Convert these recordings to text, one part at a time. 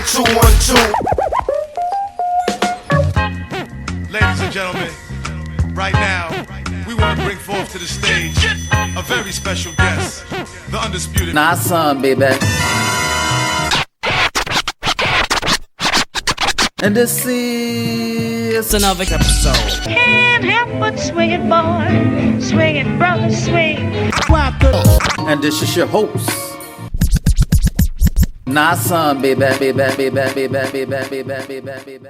Ladies and gentlemen, right now, we want to bring forth to the stage a very special guest, the undisputed. Nah, son, baby. And this is another episode. Can't help but swing it, boy. Swing it, brother, swing. And this is your host. Nah, son, baby.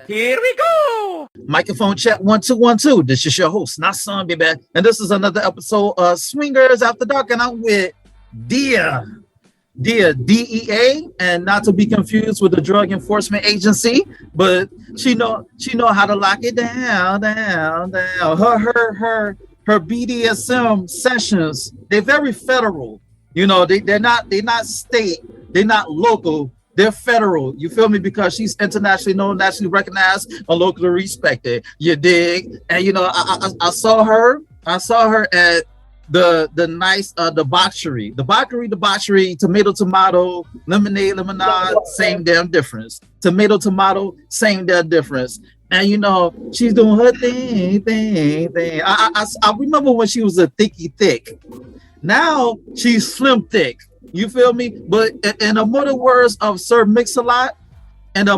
Here we go. Microphone check 1 2 1 2. This is your host, Nah, son, baby. And this is another episode of Swingers After Dark. And I'm with Dia, DEA, and not to be confused with the Drug Enforcement Agency, but she know how to lock it down. Her BDSM sessions, they're very federal. You know, they're not state, they're not local, they're federal. You feel me? Because she's internationally known, nationally recognized, and locally respected. You dig? And you know, I saw her at the nice debauchery, tomato, lemonade, same damn difference. Tomato, same damn difference. And you know, she's doing her thing. I remember when she was a thick. Now she's slim thick. You feel me? But in the mortal words of Sir Mix-a-Lot, and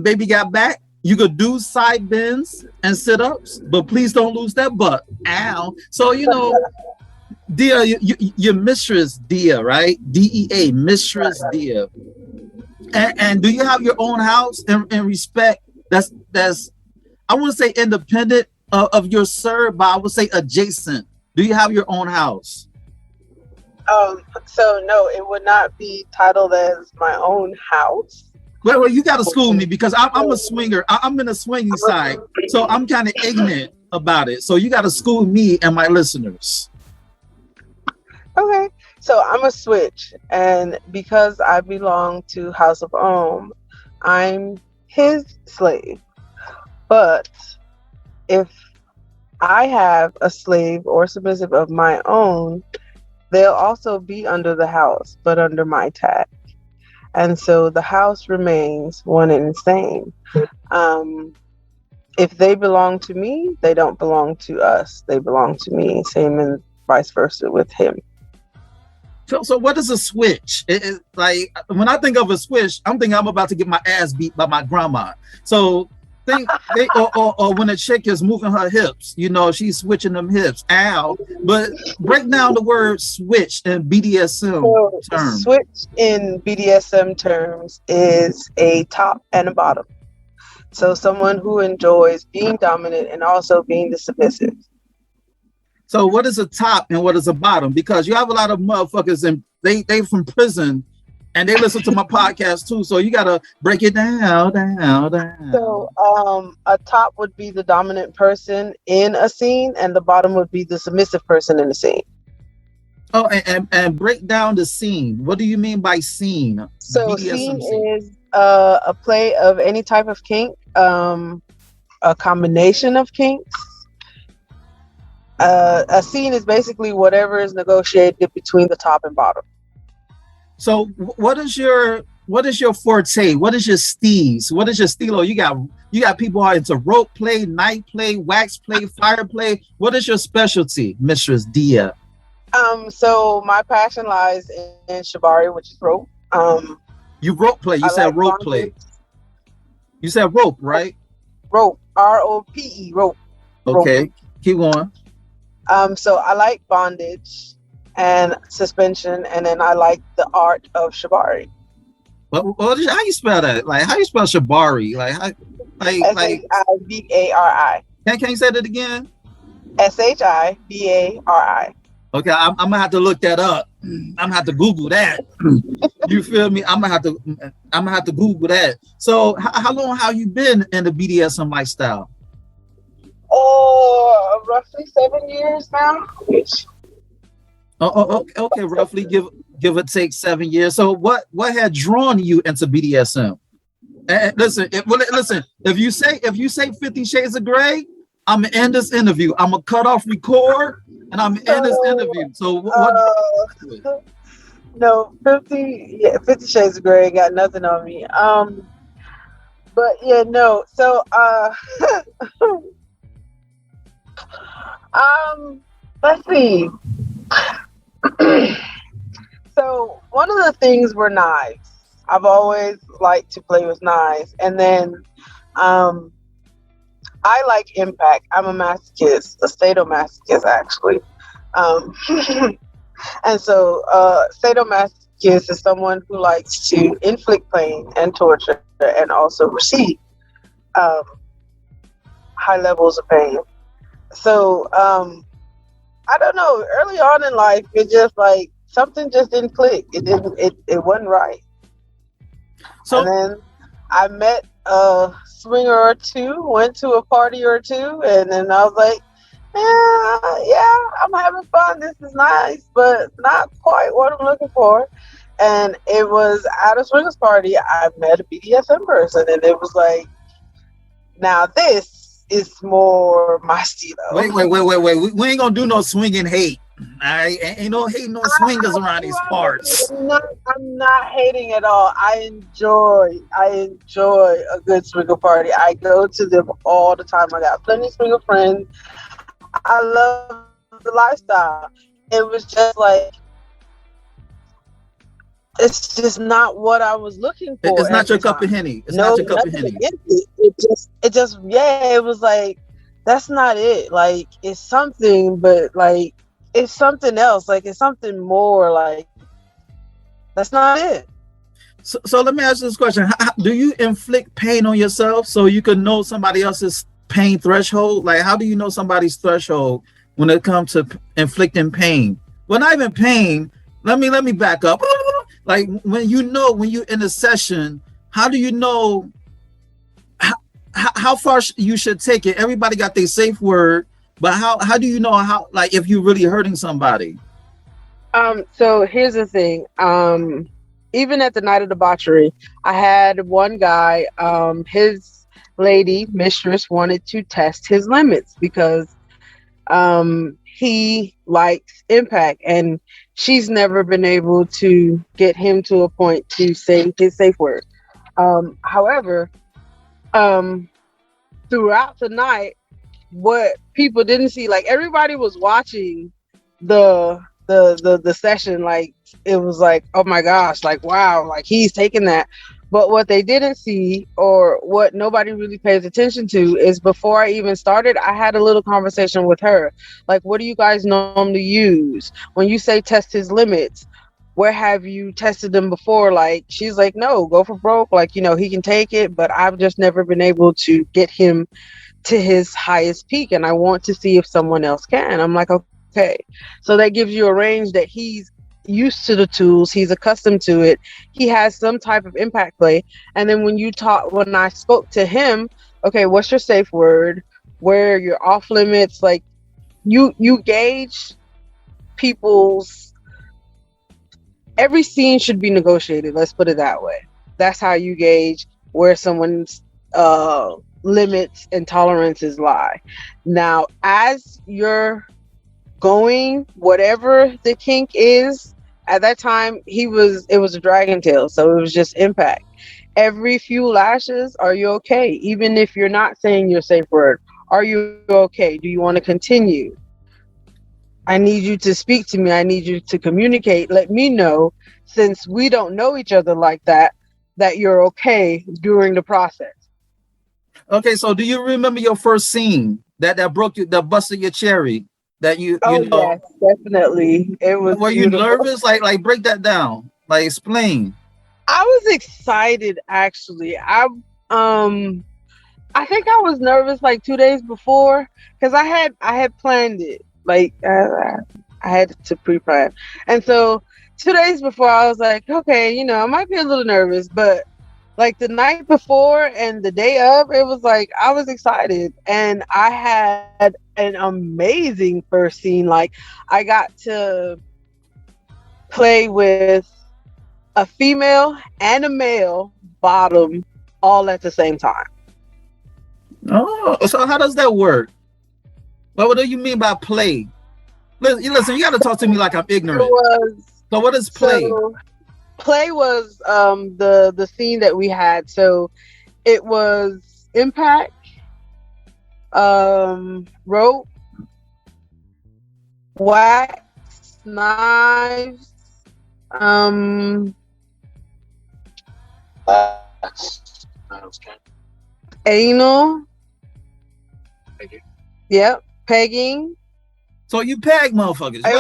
Baby Got Back, you could do side bends and sit-ups, but please don't lose that butt. Ow. So, you know, Dia, your Mistress Dia, right? DEA, Mistress Dia. And do you have your own house in respect that's I wouldn't say independent of your sir, but I would say adjacent? Do you have your own house? So no, it would not be titled as my own house. Well, you got to school me because I'm a swinger. I'm in the swinging side, so I'm kind of ignorant about it. So you got to school me and my listeners. Okay, so I'm a switch, and because I belong to House of Om, I'm his slave. But if I have a slave or submissive of my own, they'll also be under the house, but under my tag. And so the house remains one and the same. If they belong to me, they don't belong to us. They belong to me. Same and vice versa with him. So what is a switch? It, like when I think of a switch, I'm thinking I'm about to get my ass beat by my grandma. So or when a chick is moving her hips, you know, she's switching them hips. Ow. But break down the word switch in BDSM terms. Switch in BDSM terms is a top and a bottom. So someone who enjoys being dominant and also being the submissive. So what is a top and what is a bottom? Because you have a lot of motherfuckers and they from prison and they listen to my podcast too. So you gotta break it down. So a top would be the dominant person in a scene, and the bottom would be the submissive person in the scene. Oh, and break down the scene. What do you mean by scene? So scene is a play of any type of kink, a combination of kinks. A scene is basically whatever is negotiated between the top and bottom. So what is your forte? What is your steez? What is your stilo? You got people who are into rope play, night play, wax play, fire play. What is your specialty, Mistress Dia? So my passion lies in shibari, which is rope. You rope play. You said rope play. You said rope, right? Rope. ROPE. Rope. Okay. Rope. Keep going. So I like bondage and suspension, and then I like the art of shibari. How you spell that? Like, how you spell shibari? SHIBARI. Can you say that again? SHIBARI. Okay, I'm gonna have to look that up. I'm gonna have to Google that. You feel me? I'm gonna have to Google that. So, how long have you been in the BDSM lifestyle? Oh, roughly 7 years now. Okay, roughly give or take 7 years. So what had drawn you into BDSM? And listen, if you say 50 Shades of Grey, I'm gonna end this interview. I'm gonna cut off record and I'm gonna end this interview. So what No, 50 Shades of Grey got nothing on me. But yeah, no. So, let's see. So one of the things were knives. I've always liked to play with knives, and then, I like impact. I'm a masochist, a sadomasochist actually. Um, and so, sadomasochist is someone who likes to inflict pain and torture, and also receive um, high levels of pain. So, I don't know. Early on in life, it just like something just didn't click. It didn't. It wasn't right. And So then I met a swinger or two, went to a party or two, and then I was like, yeah, I'm having fun. This is nice, but not quite what I'm looking for. And it was at a swingers party. I met a BDSM person, and it was like, now this is more my stilo. wait. We ain't gonna do no swinging hate. I ain't no hating no swingers around these parts. I'm not hating at all. I enjoy a good swinger party. I go to them all the time. I got plenty of swinger friends. I love the lifestyle. It was just like, it's just not what I was looking for. It's not your cup of Henny. It's not your cup of Henny. It just, yeah, it was like, that's not it. Like, it's something, but like, it's something else. Like, it's something more. Like, that's not it. So let me ask you this question: do you inflict pain on yourself so you can know somebody else's pain threshold? Like, how do you know somebody's threshold when it comes to inflicting pain? Well, not even pain. Let me back up. Like, when you're in a session, how do you know how far you should take it? Everybody got their safe word, but how do you know how, like, if you're really hurting somebody? So here's the thing. Even at the night of debauchery, I had one guy, his lady mistress wanted to test his limits because he likes impact, and she's never been able to get him to a point to say his safe word. However, throughout the night, what people didn't see, like, everybody was watching the session, like, it was like, oh my gosh, like, wow, like, he's taking that. But what they didn't see, or what nobody really pays attention to, is before I even started, I had a little conversation with her. Like, what do you guys normally use? When you say test his limits, where have you tested them before? Like, she's like, no, go for broke. Like, he can take it, but I've just never been able to get him to his highest peak, and I want to see if someone else can. I'm like, okay. So that gives you a range that he's used to the tools, he's accustomed to it, he has some type of impact play. And then when I spoke to him, okay, what's your safe word, where are your off limits? Like, you gauge people's, every scene should be negotiated, let's put it that way. That's how you gauge where someone's limits and tolerances lie. Now, as you're going, whatever the kink is, at that time it was a dragon tail, so it was just impact. Every few lashes, are you okay? Even if you're not saying your safe word, are you okay? Do you want to continue? I need you to speak to me. I need you to communicate. Let me know, since we don't know each other like that you're okay during the process. Okay, so do you remember your first scene that broke you, that busted your cherry? That you know? Yes, definitely. It was. Were you nervous? Like break that down. Like, explain. I was excited, actually. I think I was nervous like 2 days before, because I had planned it. Like, I had to pre-plan, and so 2 days before I was like, okay, I might be a little nervous, but like the night before and the day of, it was like I was excited, and I had an amazing first scene. Like, I got to play with a female and a male bottom all at the same time. Oh, so how does that work? What do you mean by play? Listen, you got to talk to me like I'm ignorant. So what is play? So play was the scene that we had. So it was impact, rope, wax, knives, anal. Yep, pegging. So you peg motherfuckers. You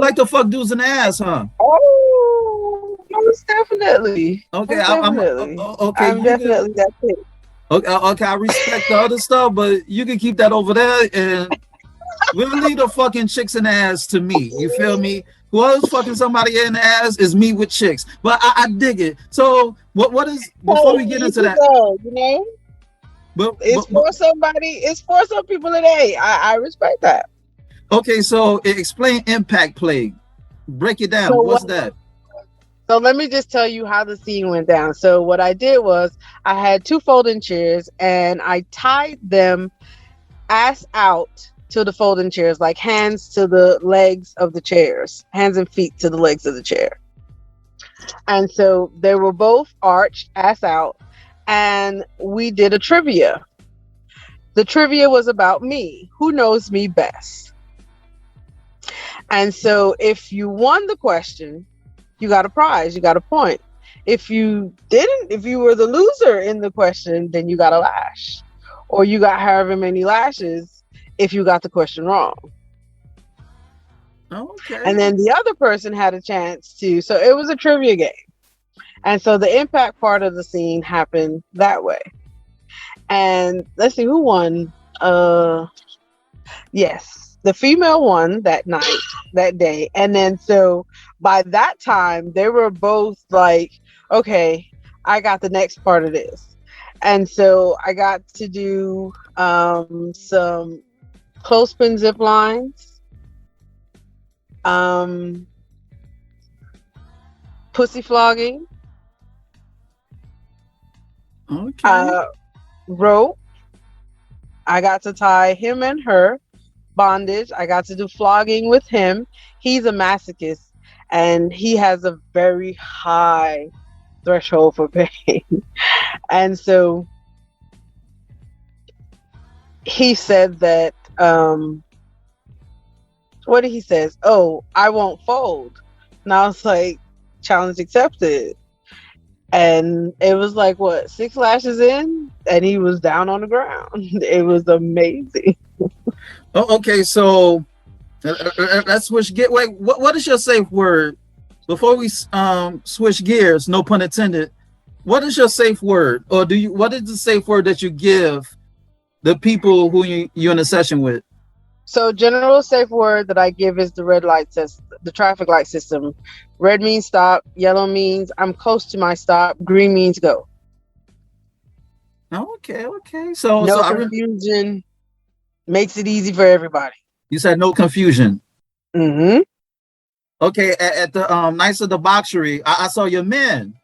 like to fuck dudes in the ass, huh? Oh, most definitely. Okay, Most definitely. okay. I'm definitely that pig. Okay, I respect the other stuff, but you can keep that over there, and we'll leave the fucking chicks in the ass to me. You feel me? Whoever's fucking somebody in the ass is me with chicks. But I dig it. So what is before we get into that? You know, it's but for somebody. It's for some people today. I respect that. Okay, so explain impact play. Break it down. So What's that? So let me just tell you how the scene went down. So what I did was I had 2 folding chairs and I tied them ass out to the folding chairs, like hands to the legs of the chairs, hands and feet to the legs of the chair. And so they were both arched ass out, and we did a trivia. The trivia was about me. Who knows me best? And so if you won the question, you got a prize, you got a point. If you didn't, if you were the loser in the question, then you got a lash, or you got however many lashes if you got the question wrong. Okay. And then the other person had a chance to, so it was a trivia game. And so the impact part of the scene happened that way. And let's see who won. Yes, the female won that night, that day. And then so by that time, they were both like, okay, I got the next part of this. And so I got to do some clothespin zip lines, pussy flogging, okay, rope. I got to tie him and her, bondage. I got to do flogging with him. He's a masochist and he has a very high threshold for pain. And so he said that, what did he say? Oh, I won't fold. And I was like, challenge accepted. And it was like, what, 6 lashes in? And he was down on the ground. It was amazing. Oh, okay, so let's switch gears. Wait, what is your safe word? Before we switch gears, no pun intended, what is your safe word? Or what is the safe word that you give the people who you're in a session with? So general safe word that I give is the red light system, the traffic light system. Red means stop, yellow means I'm close to my stop, green means go. Okay. So no confusion, makes it easy for everybody. You said no confusion. Mm-hmm. Okay, at the Nights of the Boxery, I saw your men,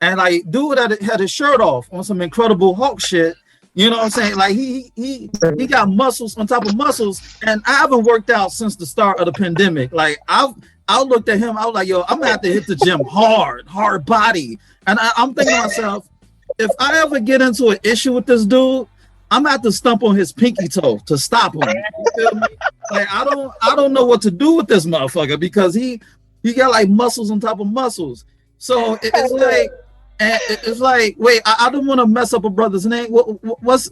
and like dude had his shirt off on some Incredible Hulk shit. You know what I'm saying? Like he got muscles on top of muscles, and I haven't worked out since the start of the pandemic. Like I looked at him, I was like, yo, I'm gonna have to hit the gym hard body. And I'm thinking to myself, if I ever get into an issue with this dude, I'm gonna have to stump on his pinky toe to stop him. You feel me? Like I don't know what to do with this motherfucker because he got like muscles on top of muscles. So it's like, wait, I don't want to mess up a brother's name. What's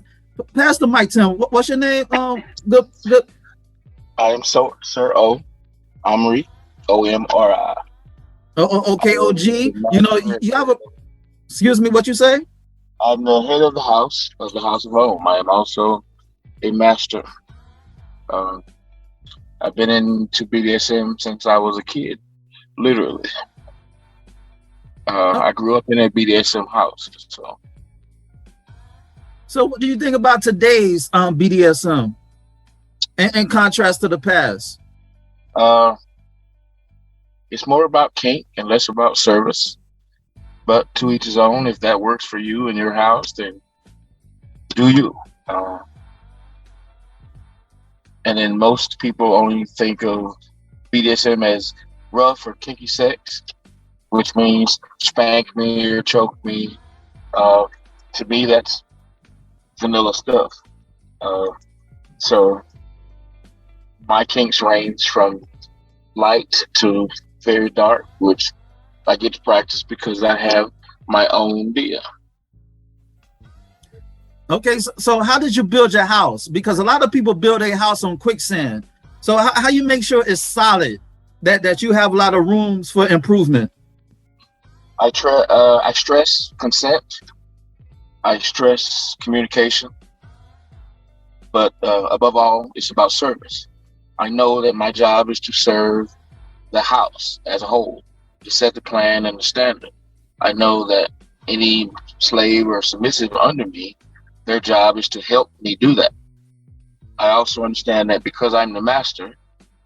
pass the mic, Tim? What's your name? I am Sir O. Omri, OMRI. Okay, OG. You know, you have a. Excuse me, what you say? I'm the head of the House of Rome. I am also a master. I've been into BDSM since I was a kid, literally. I grew up in a BDSM house. So what do you think about today's BDSM in contrast to the past? It's more about kink and less about service. But to each his own. If that works for you in your house, then do you. And then most people only think of BDSM as rough or kinky sex, which means spank me or choke me. To me, that's vanilla stuff. So my kinks range from light to very dark, which I get to practice because I have my own Dia. Okay, so how did you build your house? Because a lot of people build a house on quicksand. So how you make sure it's solid, that you have a lot of rooms for improvement? I stress consent. I stress communication. But above all, it's about service. I know that my job is to serve the house as a whole, to set the plan and the standard. I know that any slave or submissive under me, their job is to help me do that. I also understand that because I'm the master,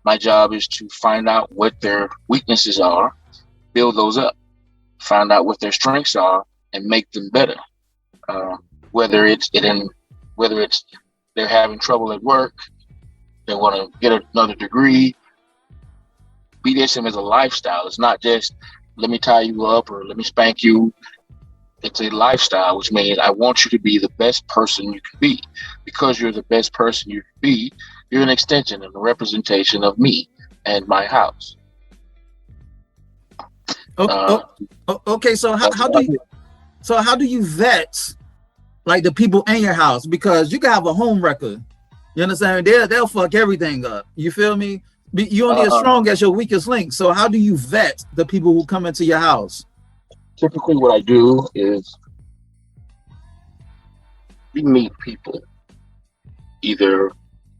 my job is to find out what their weaknesses are, build those up, find out what their strengths are, and make them better. Whether it's they're having trouble at work, they want to get another degree. BDSM is a lifestyle. It's not just let me tie you up or let me spank you. It's a lifestyle, which means I want you to be the best person you can be. Because you're the best person you can be, you're an extension and a representation of me and my house. Okay, so how do you vet like the people in your house? Because you can have a home wrecker. You understand? They'll fuck everything up. You feel me? You're only as strong as your weakest link. So how do you vet the people who come into your house? Typically what I do is we meet people, either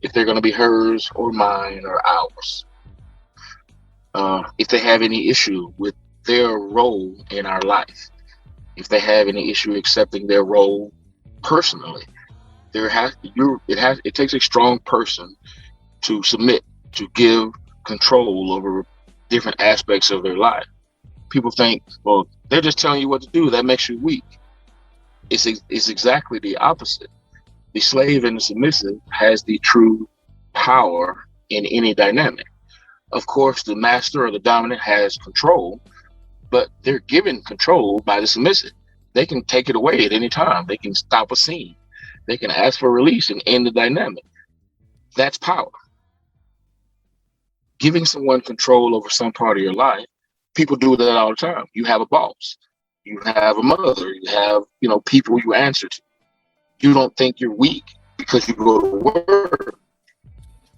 if they're going to be hers or mine or ours. If they have any issue with their role in our life, if they have any issue accepting their role personally, it takes a strong person to submit, to give control over different aspects of their life. People think, well, they're just telling you what to do. That makes you weak. It's exactly the opposite. The slave and the submissive has the true power in any dynamic. Of course, the master or the dominant has control, but they're given control by the submissive. They can take it away at any time. They can stop a scene. They can ask for release and end the dynamic. That's power. Giving someone control over some part of your life, people do that all the time. You have a boss, you have a mother, you have, people you answer to. You don't think you're weak because you go to work.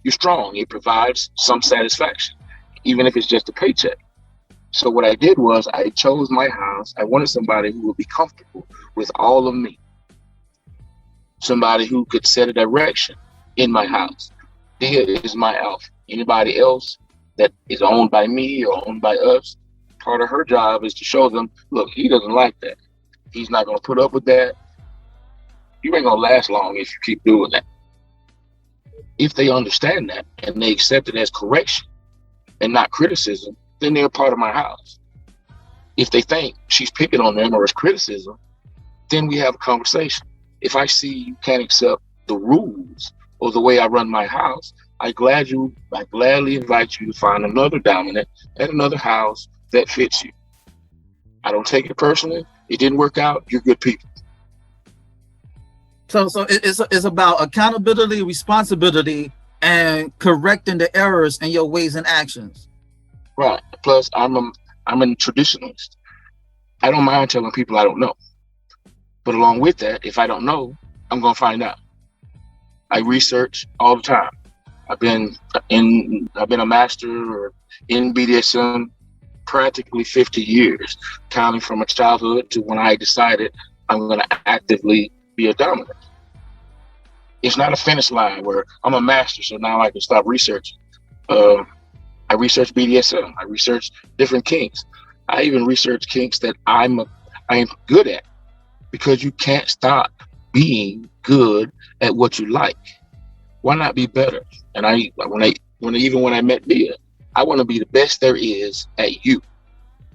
You're strong. It provides some satisfaction, even if it's just a paycheck. So what I did was I chose my house. I wanted somebody who would be comfortable with all of me. Somebody who could set a direction in my house. Dia is my alpha. Anybody else that is owned by me or owned by us, part of her job is to show them, look, he doesn't like that. He's not going to put up with that. You ain't going to last long if you keep doing that. If they understand that and they accept it as correction and not criticism, then they're part of my house. If they think she's picking on them or it's criticism, then we have a conversation. If I see you can't accept the rules or the way I run my house, I gladly invite you to find another dominant at another house that fits you. I don't take it personally. It didn't work out. You're good people. So it's about accountability, responsibility, and correcting the errors in your ways and actions. Right. Plus, I'm a traditionalist. I don't mind telling people I don't know. But along with that, if I don't know, I'm gonna find out. I research all the time. I've been a master in BDSM practically 50 years, counting from a childhood to when I decided I'm gonna actively be a dominant. It's not a finish line where I'm a master, so now I can stop researching. I research BDSM. I research different kinks. I even research kinks that I'm good at, because you can't stop being good at what you like. Why not be better? And when I met Dia, I want to be the best there is at you.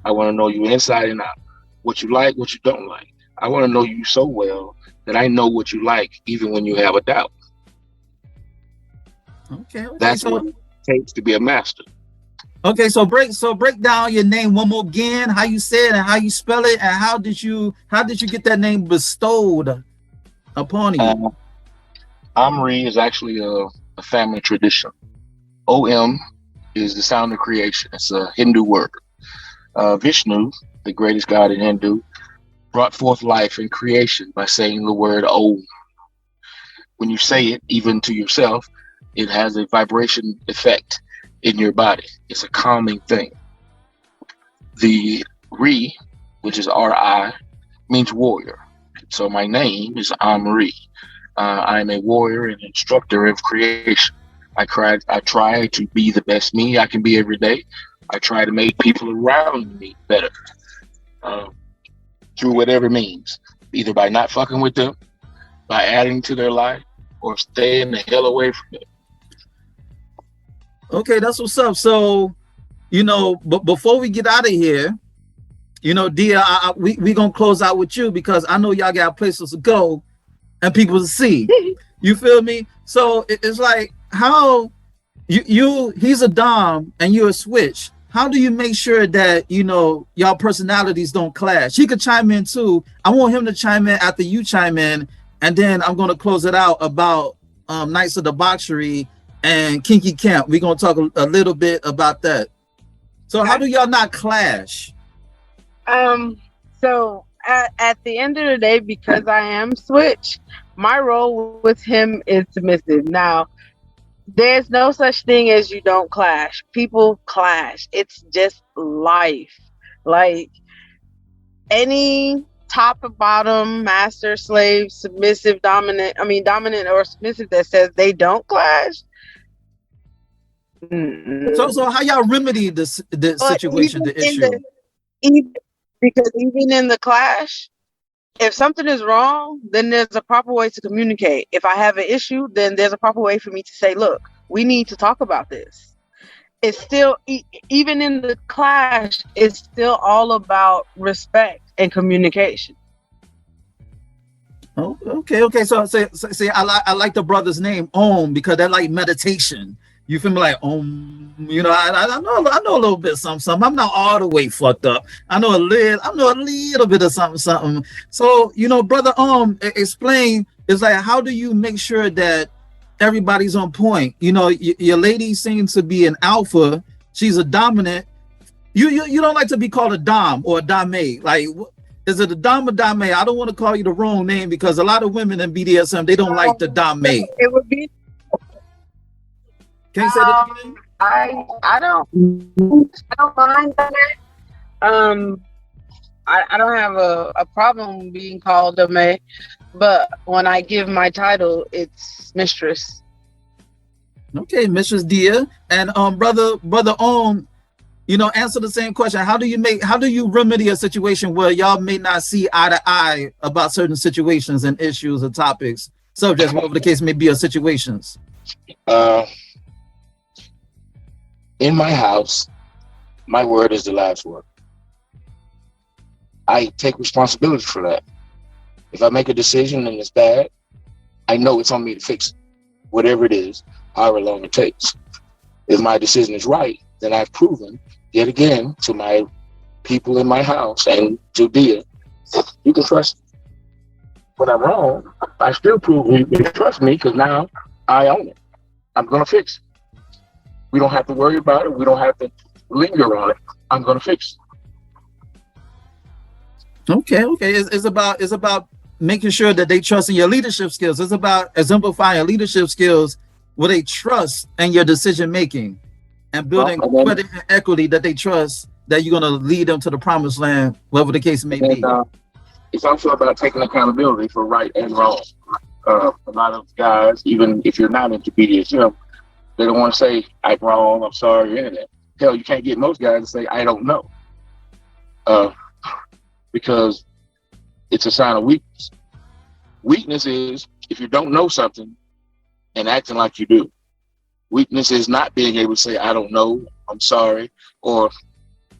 I want to know you inside and out, what you like, what you don't like. I want to know you so well that I know what you like, even when you have a doubt. Okay. That's what it takes to be a master. Okay, so break down your name one more again, how you say it and how you spell it, and how did you get that name bestowed upon you? Omri is actually a family tradition. Om is the sound of creation. It's a Hindu word. Vishnu, the greatest god in Hindu, brought forth life and creation by saying the word Om. When you say it, even to yourself, it has a vibration effect in your body. It's a calming thing. The Ri, which is R-I, means warrior. So my name is Omri. I'm a warrior and instructor of creation. I try to be the best me I can be every day. I try to make people around me better through whatever means, either by not fucking with them, by adding to their life, or staying the hell away from them. Okay, that's what's up. So, but before we get out of here, Dia, we gonna close out with you because I know y'all got places to go and people to see. You feel me? So it's like, how he's a dom and you're a switch. How do you make sure that y'all personalities don't clash? He could chime in too. I want him to chime in after you chime in, and then I'm gonna close it out about Knights of Debauchery and Kinky Camp. We're gonna talk a little bit about that. So how do y'all not clash? So at the end of the day, because I am switch, my role with him is submissive. Now, there's no such thing as you don't clash. People clash. It's just life. Like any top to bottom, master, slave, submissive, dominant or submissive that says they don't clash. So how y'all remedy the situation, the issue? Because even in the clash, if something is wrong, then there's a proper way to communicate. If I have an issue, then there's a proper way for me to say, look, we need to talk about this. It's still, even in the clash, it's still all about respect and communication. Oh, okay. So say I like the brother's name Om because that like meditation. You feel me? Like I know a little bit something. I'm not all the way fucked up. I know a little bit of something. So brother explain. It's like, how do you make sure that everybody's on point? Your lady seems to be an alpha. She's a dominant. You don't like to be called a dom or a dame. Like, is it a dom or dame? I don't want to call you the wrong name because a lot of women in BDSM, they don't like the dame. It would be. Can you say that again? I don't mind that. I don't have a problem being called a May, but when I give my title, it's Mistress. Okay, Mistress Dia. And brother answer the same question. How do you remedy a situation where y'all may not see eye to eye about certain situations and issues or topics, subjects, whatever the case may be, or situations? In my house, my word is the last word. I take responsibility for that. If I make a decision and it's bad, I know it's on me to fix it, whatever it is, however long it takes. If my decision is right, then I've proven yet again to my people in my house and to Dia, you can trust me. When I'm wrong, I still prove you can trust me because now I own it. I'm going to fix it. We don't have to worry about it. We don't have to linger on it. I'm going to fix it. Okay. It's about making sure that they trust in your leadership skills. It's about exemplifying leadership skills where they trust in your decision making and building credit and equity that they trust that you're going to lead them to the promised land, whatever the case may be. It's also about taking accountability for right and wrong. A lot of guys, even if you're not into BDSM, they don't want to say, I'm wrong, I'm sorry, or anything. Hell, you can't get most guys to say, I don't know. Because it's a sign of weakness. Weakness is if you don't know something and acting like you do. Weakness is not being able to say, I don't know, I'm sorry, or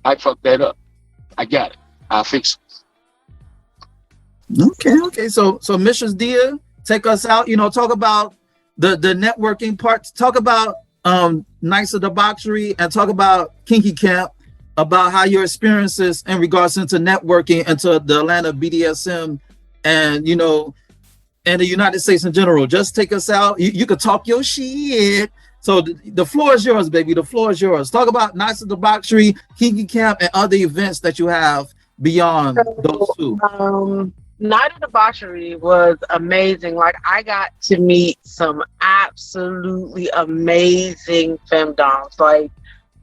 I fucked that up. I got it. I'll fix it. Okay. So Mistress Dia, take us out, talk about the networking part. Talk about Nights of Debauchery and talk about Kinky Camp, about how your experiences in regards into networking into the Atlanta BDSM and, you know, and the United States in general. Just take us out. You could talk your shit. So the floor is yours, baby. The floor is yours. Talk about Nights of Debauchery, Kinky Camp, and other events that you have beyond those two. Night of Debauchery was amazing. Like, I got to meet some absolutely amazing femdoms. Like,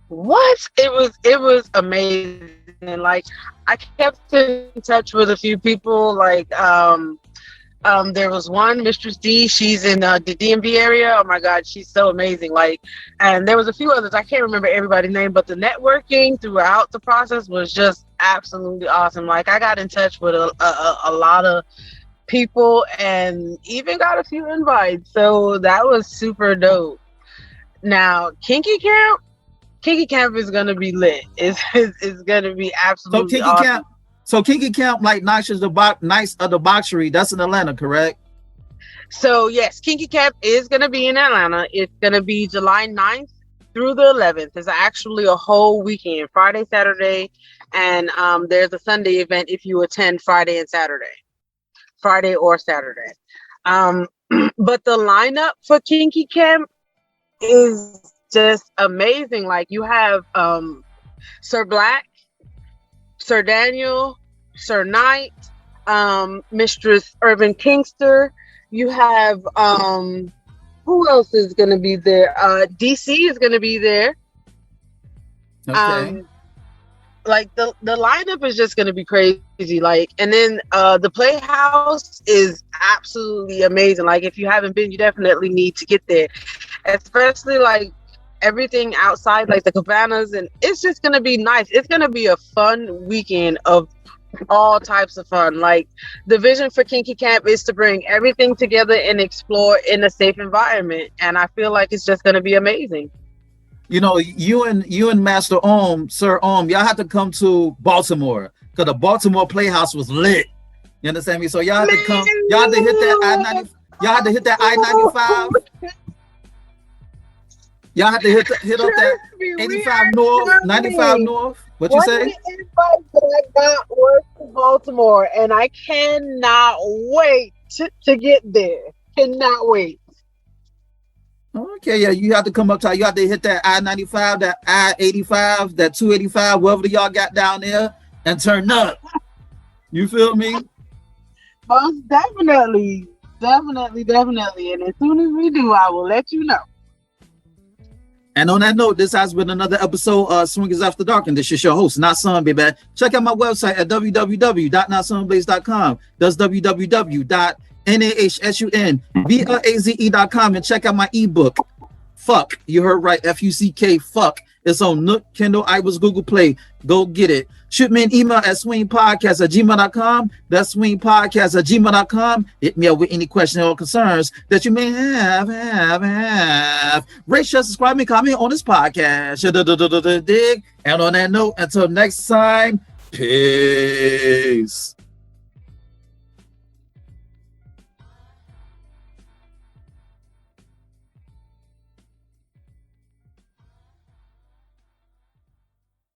what? It was amazing. Like, I kept in touch with a few people. Like, there was one, Mistress D. She's in the DMV area. Oh my God, she's so amazing. Like, and there was a few others. I can't remember everybody's name, but the networking throughout the process was just absolutely awesome. Like, I got in touch with a lot of people and even got a few invites. So that was super dope. Now, Kinky Camp is gonna be lit. It's gonna be absolutely awesome. So Kinky Camp, like Nights of Debauchery, that's in Atlanta, correct? So yes, Kinky Camp is gonna be in Atlanta. It's gonna be July 9th through the 11th. It's actually a whole weekend, Friday, Saturday, and there's a Sunday event if you attend Friday or Saturday. But the lineup for Kinky Camp is just amazing. Like, you have Sir Black, Sir Daniel, Sir Knight, Mistress Urban Kingster. You have who else is gonna be there? DC is gonna be there. Okay. Like, the lineup is just gonna be crazy. Like, and then the Playhouse is absolutely amazing. Like, if you haven't been, you definitely need to get there. Especially like everything outside, like the cabanas, and it's just gonna be nice. It's gonna be a fun weekend of all types of fun. Like, the vision for Kinky Camp is to bring everything together and explore in a safe environment, and I feel like it's just gonna be amazing. You know, you and Master Sir y'all have to come to Baltimore, because the Baltimore Playhouse was lit. You understand me? So y'all have to come. Y'all have to hit that I-90. Y'all have to hit that I-95. Y'all have to hit up that 85 North, 95 North. What you say? One of the invites that I got was to Baltimore, and I cannot wait to get there. Cannot wait. Okay, yeah, you have to come up to. You have to hit that I-95, that I-85, that 285, whatever y'all got down there, and turn up. You feel me? Most definitely. And as soon as we do, I will let you know. And on that note, this has been another episode of Swingers After Dark, and this is your host, Not Son, baby. Check out my website at www.notsonblaze.com. That's www.nahsunblaze.com, and check out my ebook, Fuck. You heard right, F-U-C-K, Fuck. It's on Nook, Kindle, iBooks, Google Play. Go get it. Shoot me an email at swingpodcast@gmail.com. That's swingpodcast@gmail.com. Hit me up with any questions or concerns that you may have. Rate, share, subscribe, and comment on this podcast. Dig. And on that note, until next time, peace.